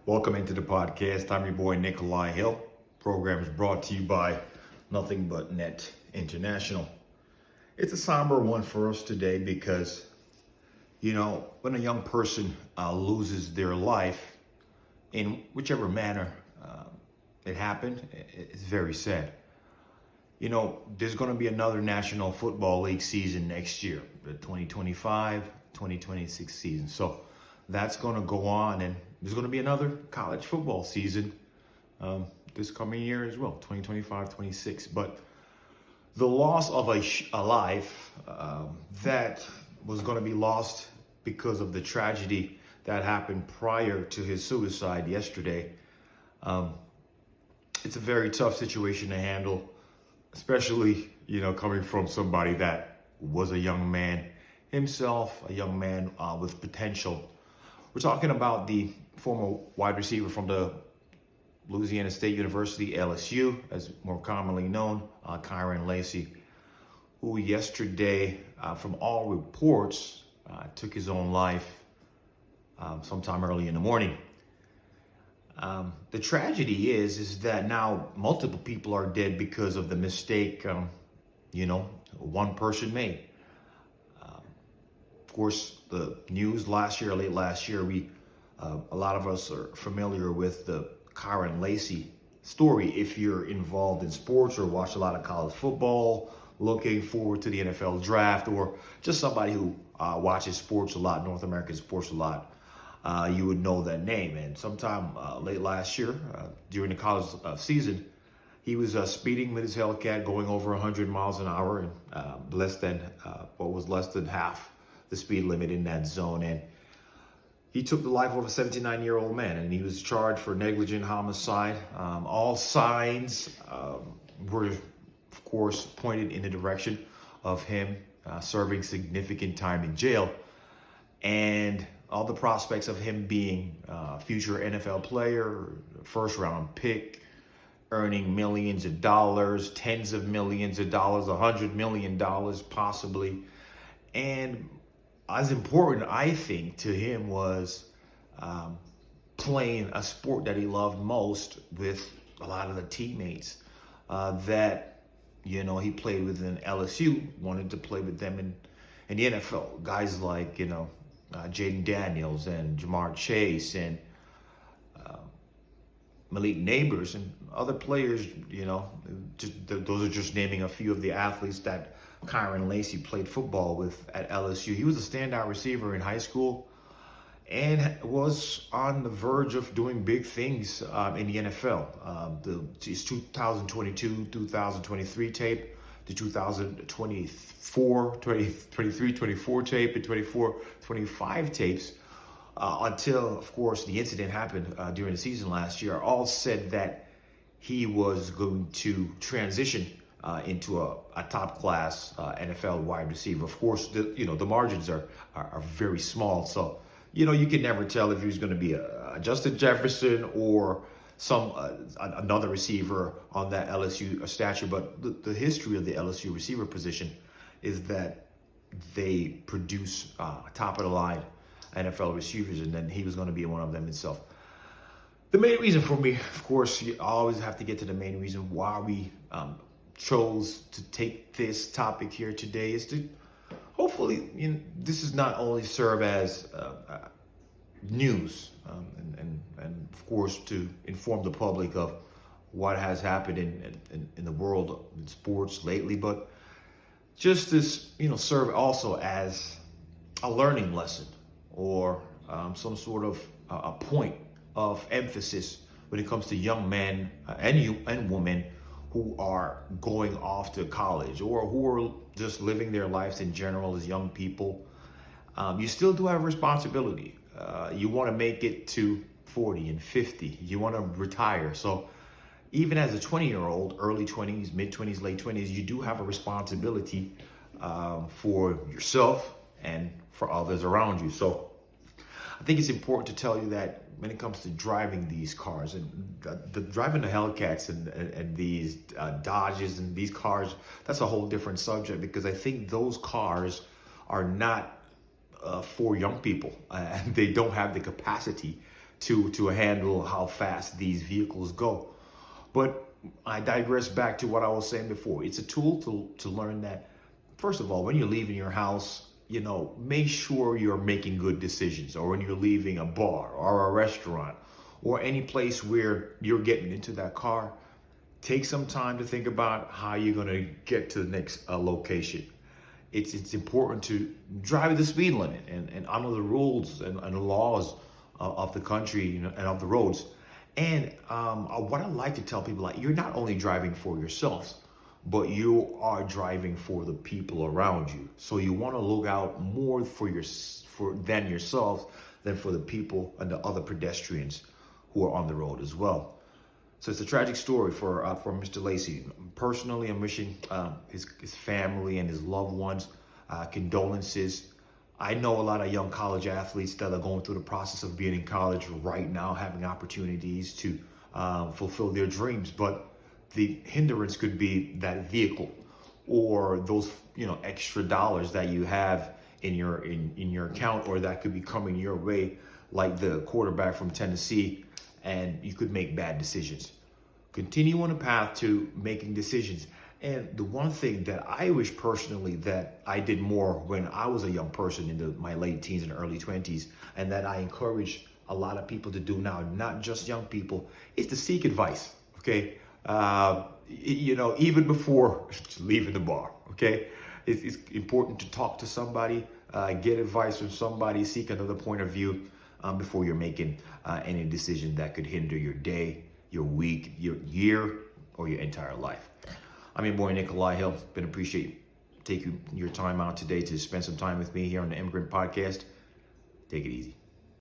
Welcome into the podcast. I'm your boy Nikolai Hill. Program is brought to you by Nothing But Net International. It's a somber one for us today because, when a young person loses their life in whichever manner it happened, it's very sad. There's going to be another National Football League season next year, the 2025-2026 season. So that's going to go on, and there's going to be another college football season this coming year as well, 2025-26. But the loss of a life that was going to be lost because of the tragedy that happened prior to his suicide yesterday, it's a very tough situation to handle, especially, coming from somebody that was a young man himself, a young man with potential. We're talking about the former wide receiver from the Louisiana State University, LSU, as more commonly known, Kyren Lacy, who yesterday, from all reports, took his own life sometime early in the morning. The tragedy is that now multiple people are dead because of the mistake, one person made. Of course, the news late last year, a lot of us are familiar with the Kyren Lacy story. If you're involved in sports or watch a lot of college football, looking forward to the NFL draft, or just somebody who watches sports a lot, North American sports a lot, you would know that name. And sometime late last year, during the college season, he was speeding with his Hellcat, going over 100 miles an hour, and less than half the speed limit in that zone. And he took the life of a 79-year-old man, and he was charged for negligent homicide. All signs were, of course, pointed in the direction of him serving significant time in jail, and all the prospects of him being a future NFL player, first-round pick, earning millions of dollars, tens of millions of dollars, $100 million possibly. And as important, I think, to him was playing a sport that he loved most with a lot of the teammates that, he played with in LSU, wanted to play with them in the NFL. Guys like, Jaden Daniels and Jamar Chase and Malik Neighbors and other players, those are just naming a few of the athletes that Kyren Lacy played football with at LSU. He was a standout receiver in high school and was on the verge of doing big things in the NFL. His 2022-2023 tape, the 2023-24 tape, and 24-25 tapes, until, of course, the incident happened during the season last year, all said that he was going to transition into a top-class NFL wide receiver. Of course, the margins are very small, so you can never tell if he was going to be a Justin Jefferson or another receiver on that LSU stature. But the history of the LSU receiver position is that they produce top-of-the-line NFL receivers, and then he was going to be one of them himself. The main reason for me, of course, you always have to get to the main reason why we chose to take this topic here today, is to hopefully, this is not only serve as news and of course to inform the public of what has happened in the world in sports lately, but just this, serve also as a learning lesson or some sort of a point of emphasis when it comes to young men and women who are going off to college or who are just living their lives in general as young people. You still do have a responsibility. You want to make it to 40 and 50. You want to retire. So even as a 20-year-old, early 20s, mid-20s, late 20s, you do have a responsibility for yourself and for others around you. So I think it's important to tell you that when it comes to driving these cars and driving the Hellcats and these Dodges and these cars, that's a whole different subject, because I think those cars are not for young people, and they don't have the capacity to handle how fast these vehicles go. But I digress back to what I was saying before. It's a tool to learn that, first of all, when you're leaving your house, make sure you're making good decisions. Or when you're leaving a bar or a restaurant or any place where you're getting into that car, take some time to think about how you're going to get to the next location. It's important to drive the speed limit and honor the rules and the laws of the country, and of the roads. And what I like to tell people, you're not only driving for yourselves, but you are driving for the people around you. So you want to look out more for yourselves than for the people and the other pedestrians who are on the road as well. So it's a tragic story for Mr. Lacy. Personally, I'm wishing his family and his loved ones condolences. I know a lot of young college athletes that are going through the process of being in college right now, having opportunities to fulfill their dreams. But the hindrance could be that vehicle or those extra dollars that you have in your account, or that could be coming your way, like the quarterback from Tennessee, and you could make bad decisions. Continue on a path to making decisions. And the one thing that I wish personally that I did more when I was a young person in my late teens and early 20s, and that I encourage a lot of people to do now, not just young people, is to seek advice, okay? Even before leaving the bar, okay? It's important to talk to somebody, get advice from somebody, seek another point of view before you're making any decision that could hinder your day, your week, your year, or your entire life. I'm your boy, Nikolai Hill. Been appreciate taking your time out today to spend some time with me here on the Immigrant Podcast. Take it easy.